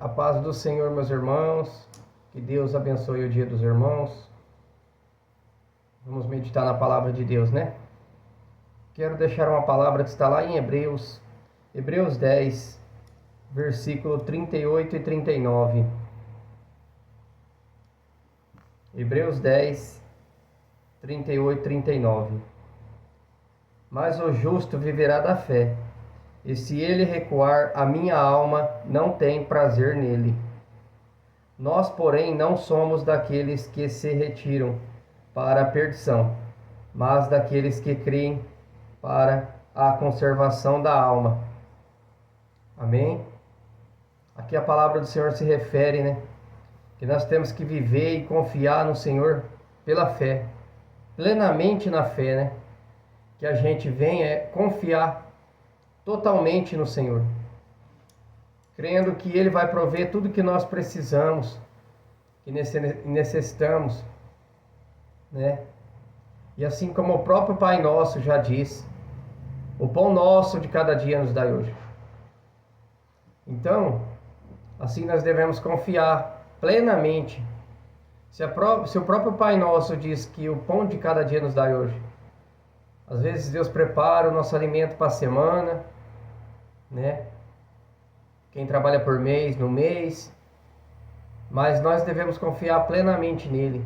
A paz do Senhor, meus irmãos. Que Deus abençoe o dia dos irmãos. Vamos meditar na palavra de Deus, né? Quero deixar uma palavra que está lá em Hebreus 10, versículo 38 e 39. Hebreus 10, 38 e 39. Mas o justo viverá da fé, e se ele recuar, a minha alma não tem prazer nele. Nós, porém, não somos daqueles que se retiram para a perdição, mas daqueles que creem para a conservação da alma. Amém? Aqui a palavra do Senhor se refere, né? Que nós temos que viver e confiar no Senhor pela fé, plenamente na fé, né? Que a gente venha confiar totalmente no Senhor, crendo que Ele vai prover tudo que nós precisamos, que necessitamos, né? E assim como o próprio Pai Nosso já disse, o pão nosso de cada dia nos dai hoje. Então, assim nós devemos confiar plenamente. Se o próprio Pai Nosso diz que o pão de cada dia nos dai hoje, às vezes Deus prepara o nosso alimento para a semana, né? Quem trabalha por mês, no mês, mas nós devemos confiar plenamente nele,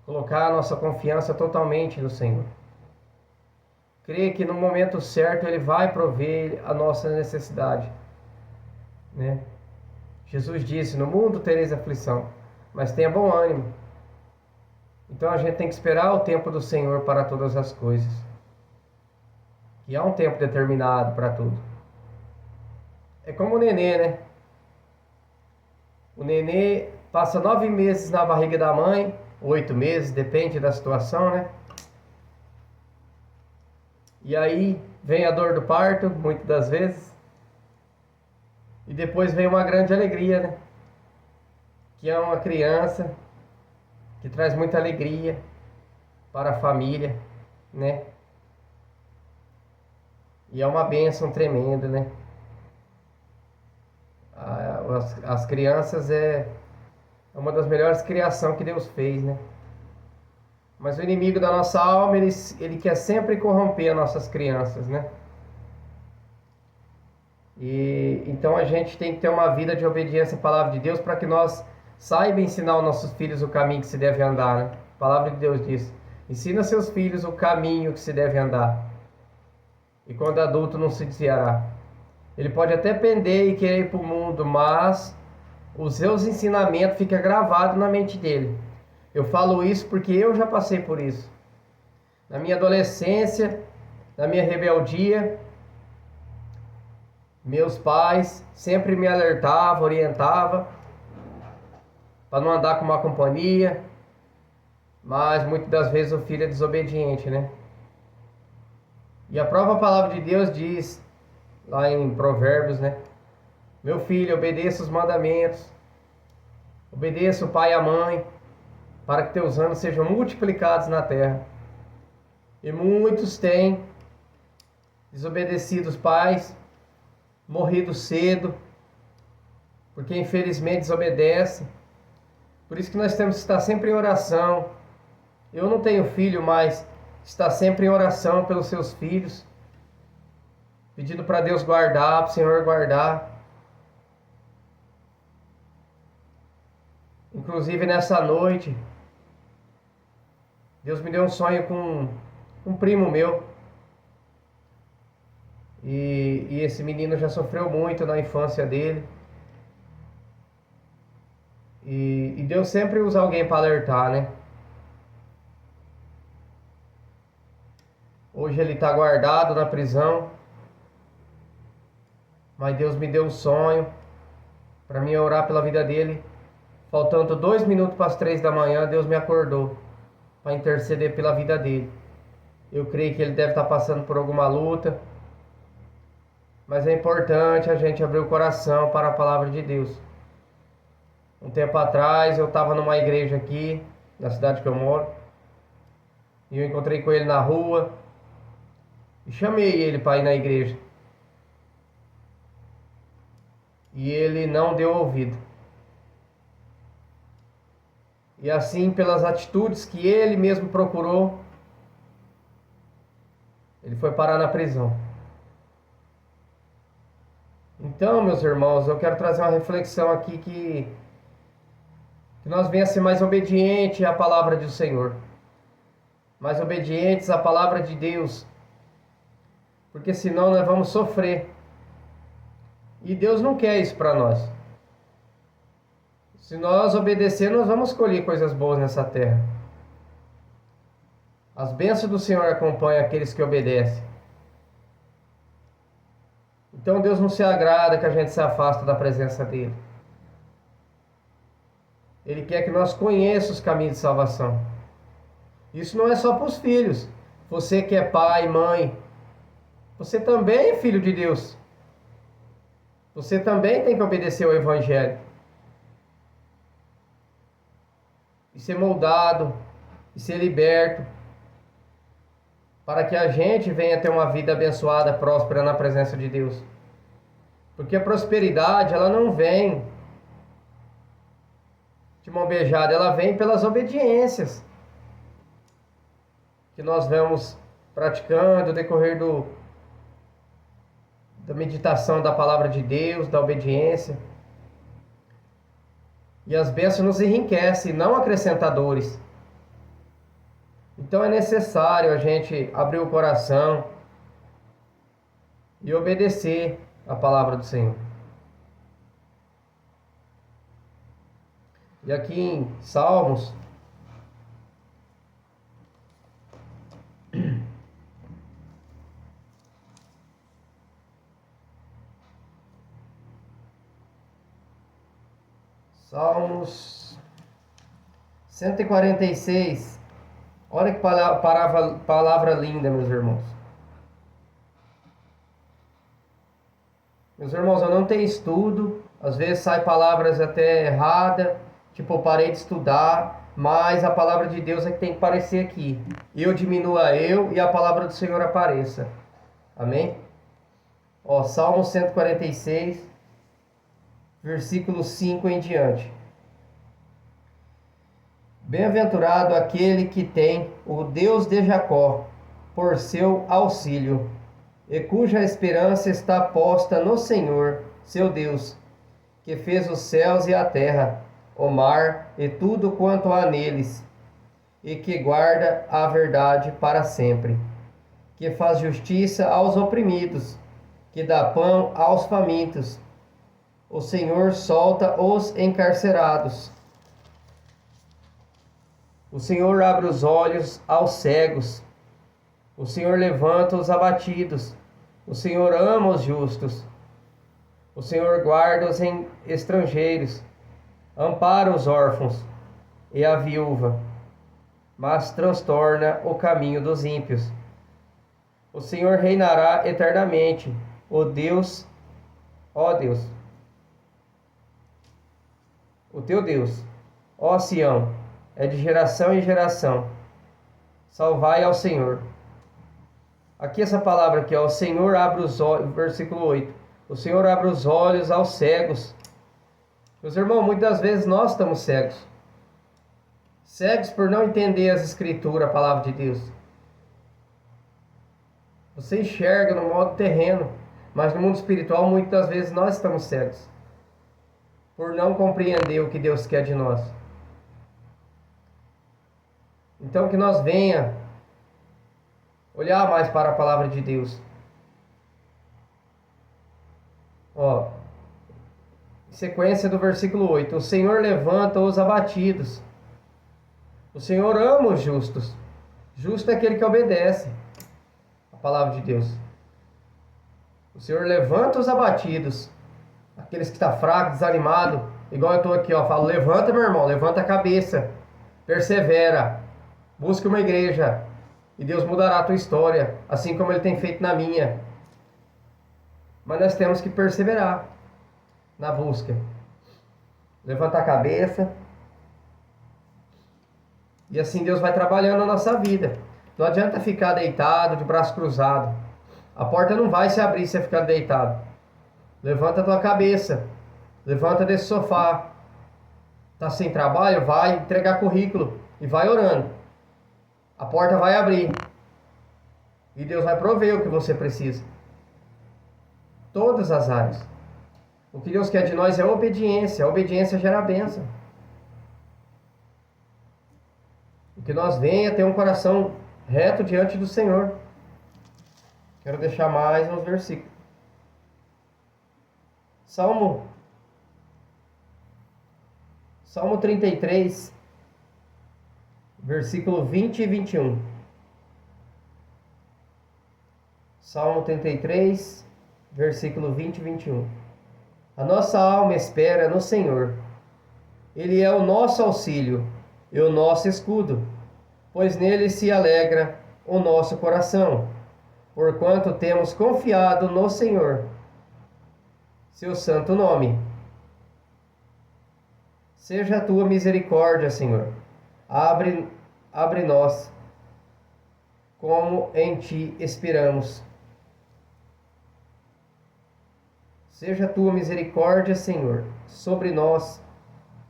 colocar a nossa confiança totalmente no Senhor. Crer que no momento certo Ele vai prover a nossa necessidade, né? Jesus disse: no mundo tereis aflição, mas tenha bom ânimo. Então a gente tem que esperar o tempo do Senhor para todas as coisas. E há um tempo determinado para tudo. É como o nenê, né? O nenê passa 9 meses na barriga da mãe, 8 meses, depende da situação, né? E aí vem a dor do parto, muitas das vezes. E depois vem uma grande alegria, né? Que é uma criança que traz muita alegria para a família, né? E é uma bênção tremenda, né? As crianças é uma das melhores criações que Deus fez, né? Mas o inimigo da nossa alma, ele quer sempre corromper as nossas crianças, né? E então a gente tem que ter uma vida de obediência à palavra de Deus para que nós saiba ensinar aos nossos filhos o caminho que se deve andar, né? A palavra de Deus diz: ensina seus filhos o caminho que se deve andar, e quando adulto não se desviará. Ele pode até pender e querer ir para o mundo, mas os seus ensinamentos ficam gravados na mente dele. Eu falo isso porque eu já passei por isso. Na minha adolescência, na minha rebeldia, meus pais sempre me alertavam, orientavam para não andar com má companhia, mas muitas das vezes o filho é desobediente, né? E a própria palavra de Deus diz, lá em Provérbios, né? Meu filho, obedeça os mandamentos, obedeça o pai e a mãe, para que teus anos sejam multiplicados na terra. E muitos têm desobedecido os pais, morrido cedo, porque infelizmente desobedece. Por isso que nós temos que estar sempre em oração. Eu não tenho filho, mas está sempre em oração pelos seus filhos, pedindo para Deus guardar, para o Senhor guardar. Inclusive nessa noite, Deus me deu um sonho com um primo meu. E esse menino já sofreu muito na infância dele. E Deus sempre usa alguém para alertar, né? Hoje ele está guardado na prisão. Mas Deus me deu um sonho para mim orar pela vida dele. Faltando 2 minutos para as 3 da manhã, Deus me acordou para interceder pela vida dele. Eu creio que ele deve estar passando por alguma luta. Mas é importante a gente abrir o coração para a palavra de Deus. Um tempo atrás eu estava numa igreja aqui, na cidade que eu moro. E eu encontrei com ele na rua. E chamei ele para ir na igreja. e ele não deu ouvido. E assim, pelas atitudes que ele mesmo procurou, ele foi parar na prisão. Então, meus irmãos, eu quero trazer uma reflexão aqui que nós venhamos a ser mais obedientes à palavra do Senhor, mais obedientes à palavra de Deus, porque senão nós vamos sofrer. E Deus não quer isso para nós. Se nós obedecer, nós vamos colher coisas boas nessa terra. As bênçãos do Senhor acompanham aqueles que obedecem. Então Deus não se agrada que a gente se afaste da presença dele. Ele quer que nós conheçamos os caminhos de salvação. Isso não é só para os filhos. Você que é pai, mãe, você também é filho de Deus. Você também tem que obedecer ao Evangelho. E ser moldado, e ser liberto, para que a gente venha ter uma vida abençoada, próspera na presença de Deus. Porque a prosperidade, ela não vem de mão beijada, ela vem pelas obediências que nós vamos praticando no decorrer da meditação da palavra de Deus, da obediência. E as bênçãos nos enriquecem, não acrescentadores. Então é necessário a gente abrir o coração e obedecer a palavra do Senhor. E aqui em Salmos, Salmos 146. Olha que palavra linda, meus irmãos. Meus irmãos, eu não tenho estudo. Às vezes sai palavras até erradas. Tipo, eu parei de estudar. Mas a palavra de Deus é que tem que aparecer aqui. Eu diminua eu e a palavra do Senhor apareça. Amém? Ó, Salmo 146, versículo 5 em diante. Bem-aventurado aquele que tem o Deus de Jacó por seu auxílio, e cuja esperança está posta no Senhor, seu Deus, que fez os céus e a terra, o mar e tudo quanto há neles, e que guarda a verdade para sempre, que faz justiça aos oprimidos, que dá pão aos famintos. O Senhor solta os encarcerados. O Senhor abre os olhos aos cegos. O Senhor levanta os abatidos. O Senhor ama os justos. O Senhor guarda os estrangeiros. Ampara os órfãos e a viúva, mas transtorna o caminho dos ímpios. O Senhor reinará eternamente. Ó Deus, o teu Deus, ó Sião, é de geração em geração. Salvai ao Senhor. Aqui essa palavra aqui, ó, o Senhor abre os olhos, versículo 8. O Senhor abre os olhos aos cegos. Meus irmãos, muitas vezes nós estamos cegos. Cegos por não entender as escrituras, a palavra de Deus. Você enxerga no modo terreno, mas no mundo espiritual muitas vezes nós estamos cegos. Por não compreender o que Deus quer de nós. Então que nós venha olhar mais para a palavra de Deus. Ó, sequência do versículo 8. O Senhor levanta os abatidos. O Senhor ama os justos. Justo é aquele que obedece a palavra de Deus. O Senhor levanta os abatidos. Aqueles que estão fracos, desanimados. Igual eu estou aqui, ó. Falo, levanta, meu irmão, levanta a cabeça. Persevera. Busque uma igreja e Deus mudará a tua história, assim como Ele tem feito na minha. Mas nós temos que perseverar na busca. Levantar a cabeça. E assim Deus vai trabalhando na nossa vida. Não adianta ficar deitado, de braço cruzado. A porta não vai se abrir se você ficar deitado. Levanta a tua cabeça. Levanta desse sofá. Tá sem trabalho? Vai entregar currículo e vai orando. A porta vai abrir. E Deus vai prover o que você precisa. Todas as áreas. O que Deus quer de nós é obediência. A obediência gera bênção. E que nós venha ter um coração reto diante do Senhor. Quero deixar mais uns versículos. Salmo 33, versículo 20 e 21. Salmo 33, versículo 20 e 21. A nossa alma espera no Senhor. Ele é o nosso auxílio e o nosso escudo, pois nele se alegra o nosso coração, porquanto temos confiado no Senhor, seu santo nome. Seja a tua misericórdia, Senhor. Abre nós, como em ti esperamos. Seja a tua misericórdia, Senhor, sobre nós,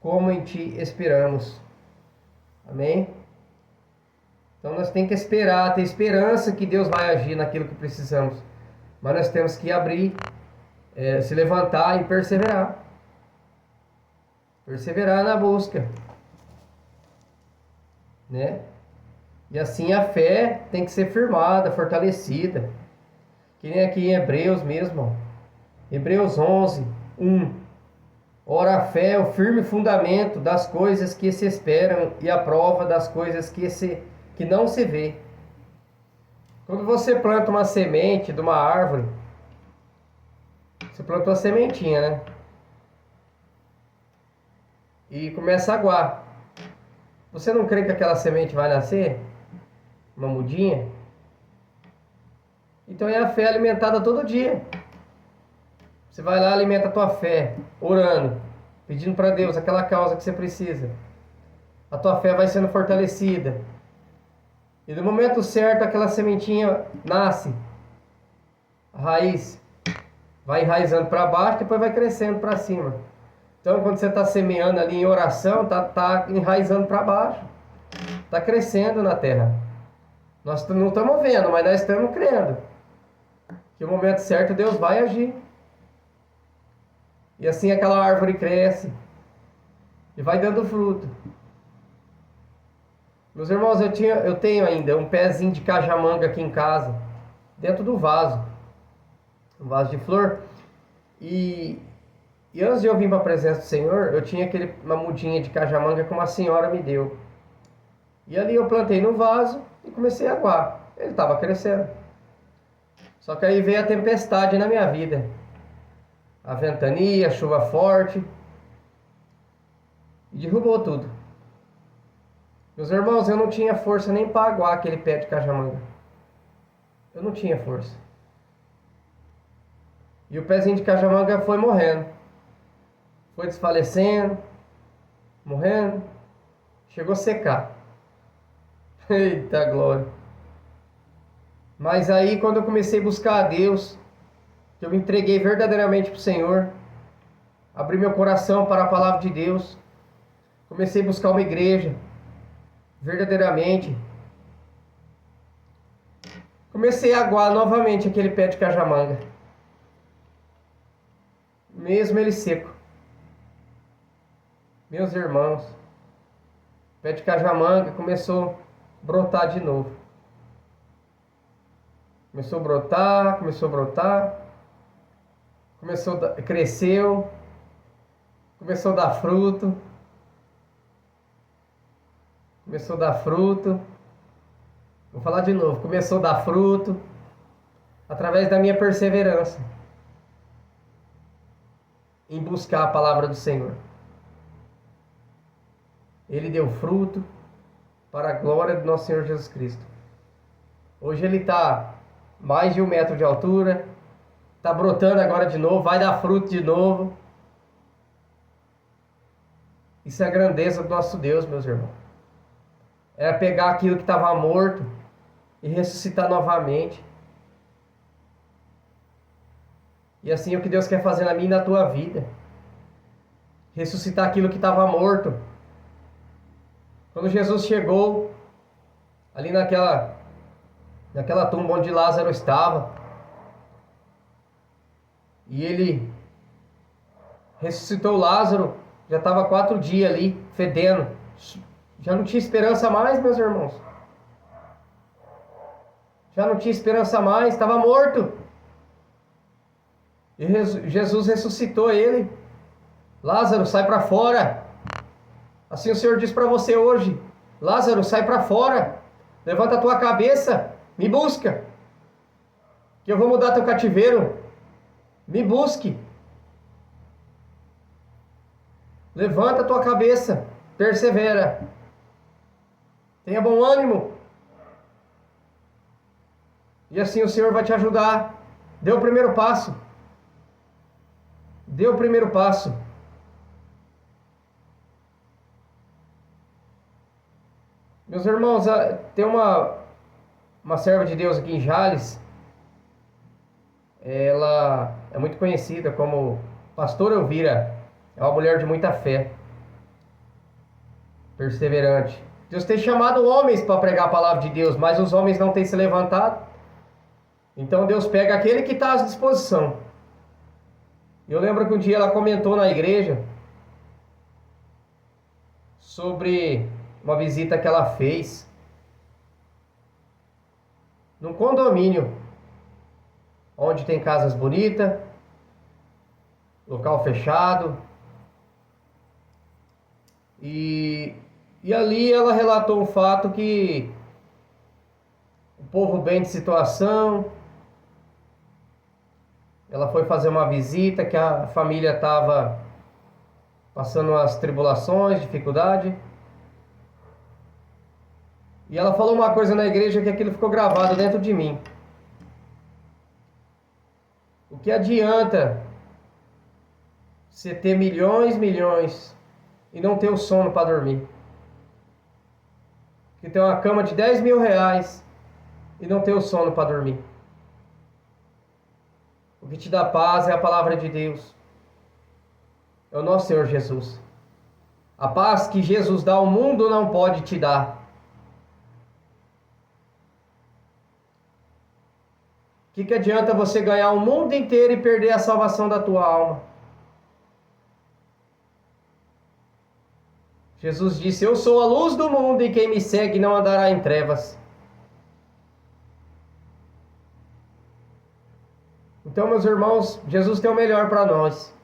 como em ti esperamos. Amém? Então nós temos que esperar, ter esperança que Deus vai agir naquilo que precisamos. Mas nós temos que abrir, se levantar e perseverar. Perseverar na busca. Né? E assim a fé tem que ser firmada, fortalecida. Que nem aqui em Hebreus mesmo. Hebreus 11, 1. Ora, a fé é o firme fundamento das coisas que se esperam e a prova das coisas que não se vê. Quando você planta uma semente de uma árvore, você plantou a sementinha, né? E começa a aguar. Você não crê que aquela semente vai nascer? Uma mudinha? Então é a fé alimentada todo dia. Você vai lá, alimenta a tua fé, orando, pedindo para Deus aquela causa que você precisa. A tua fé vai sendo fortalecida. E no momento certo, aquela sementinha nasce. A raiz vai enraizando para baixo, depois vai crescendo para cima. Então, quando você está semeando ali em oração, tá enraizando para baixo. Está crescendo na terra. Nós não estamos vendo, mas nós estamos crendo. Que no momento certo Deus vai agir. E assim aquela árvore cresce e vai dando fruto. Meus irmãos, eu tenho ainda um pezinho de cajamanga aqui em casa, dentro do vaso. Um vaso de flor. E antes de eu vir para a presença do Senhor, eu tinha uma mudinha de cajamanga que uma senhora me deu. E ali eu plantei no vaso e comecei a aguar. Ele estava crescendo. Só que aí veio a tempestade na minha vida. A ventania, a chuva forte. E derrubou tudo. Meus irmãos, eu não tinha força nem para aguar aquele pé de cajamanga. Eu não tinha força. E o pezinho de cajamanga foi morrendo. Foi desfalecendo. Morrendo. Chegou a secar. Eita glória. Mas aí quando eu comecei a buscar a Deus, que eu me entreguei verdadeiramente para o Senhor, abri meu coração para a palavra de Deus, comecei a buscar uma igreja, verdadeiramente, comecei a aguar novamente aquele pé de cajamanga, mesmo ele seco. Meus irmãos, o pé de cajamanga começou a brotar de novo. Começou a brotar, cresceu, começou a dar fruto, vou falar de novo, começou a dar fruto, através da minha perseverança, em buscar a palavra do Senhor. Ele deu fruto, para a glória do nosso Senhor Jesus Cristo. Hoje ele está mais de 1 metro de altura, está brotando agora de novo, vai dar fruto de novo. Isso é a grandeza do nosso Deus, meus irmãos. É pegar aquilo que estava morto e ressuscitar novamente. E assim é o que Deus quer fazer na minha e na tua vida. ressuscitar aquilo que estava morto. Quando Jesus chegou ali naquela tumba onde Lázaro estava, e ele ressuscitou Lázaro, já estava 4 dias ali, fedendo. Já não tinha esperança mais, meus irmãos. Já não tinha esperança mais, estava morto. E Jesus ressuscitou ele. Lázaro, sai para fora. Assim o Senhor diz para você hoje: Lázaro, sai para fora. Levanta a tua cabeça, me busca, que eu vou mudar teu cativeiro. Me busque. Levanta a tua cabeça, persevera. Tenha bom ânimo. E assim o Senhor vai te ajudar. Dê o primeiro passo. Dê o primeiro passo. Meus irmãos, tem uma serva de Deus aqui em Jales. Ela é muito conhecida como Pastora Elvira. É uma mulher de muita fé, perseverante. Deus tem chamado homens para pregar a palavra de Deus, mas os homens não têm se levantado. Então Deus pega aquele que está à disposição. Eu lembro que um dia ela comentou na igreja sobre uma visita que ela fez num condomínio onde tem casas bonitas, local fechado. E ali ela relatou um fato que o povo bem de situação. Ela foi fazer uma visita, que a família estava passando as tribulações, dificuldade. E ela falou uma coisa na igreja que aquilo ficou gravado dentro de mim. O que adianta você ter milhões e não ter o sono para dormir? Que tem uma cama de 10 mil reais e não ter o sono para dormir. O que te dá paz é a palavra de Deus. É o nosso Senhor Jesus. A paz que Jesus dá ao mundo não pode te dar. O que adianta você ganhar o mundo inteiro e perder a salvação da tua alma? Jesus disse: eu sou a luz do mundo e quem me segue não andará em trevas. Então, meus irmãos, Jesus tem o melhor para nós.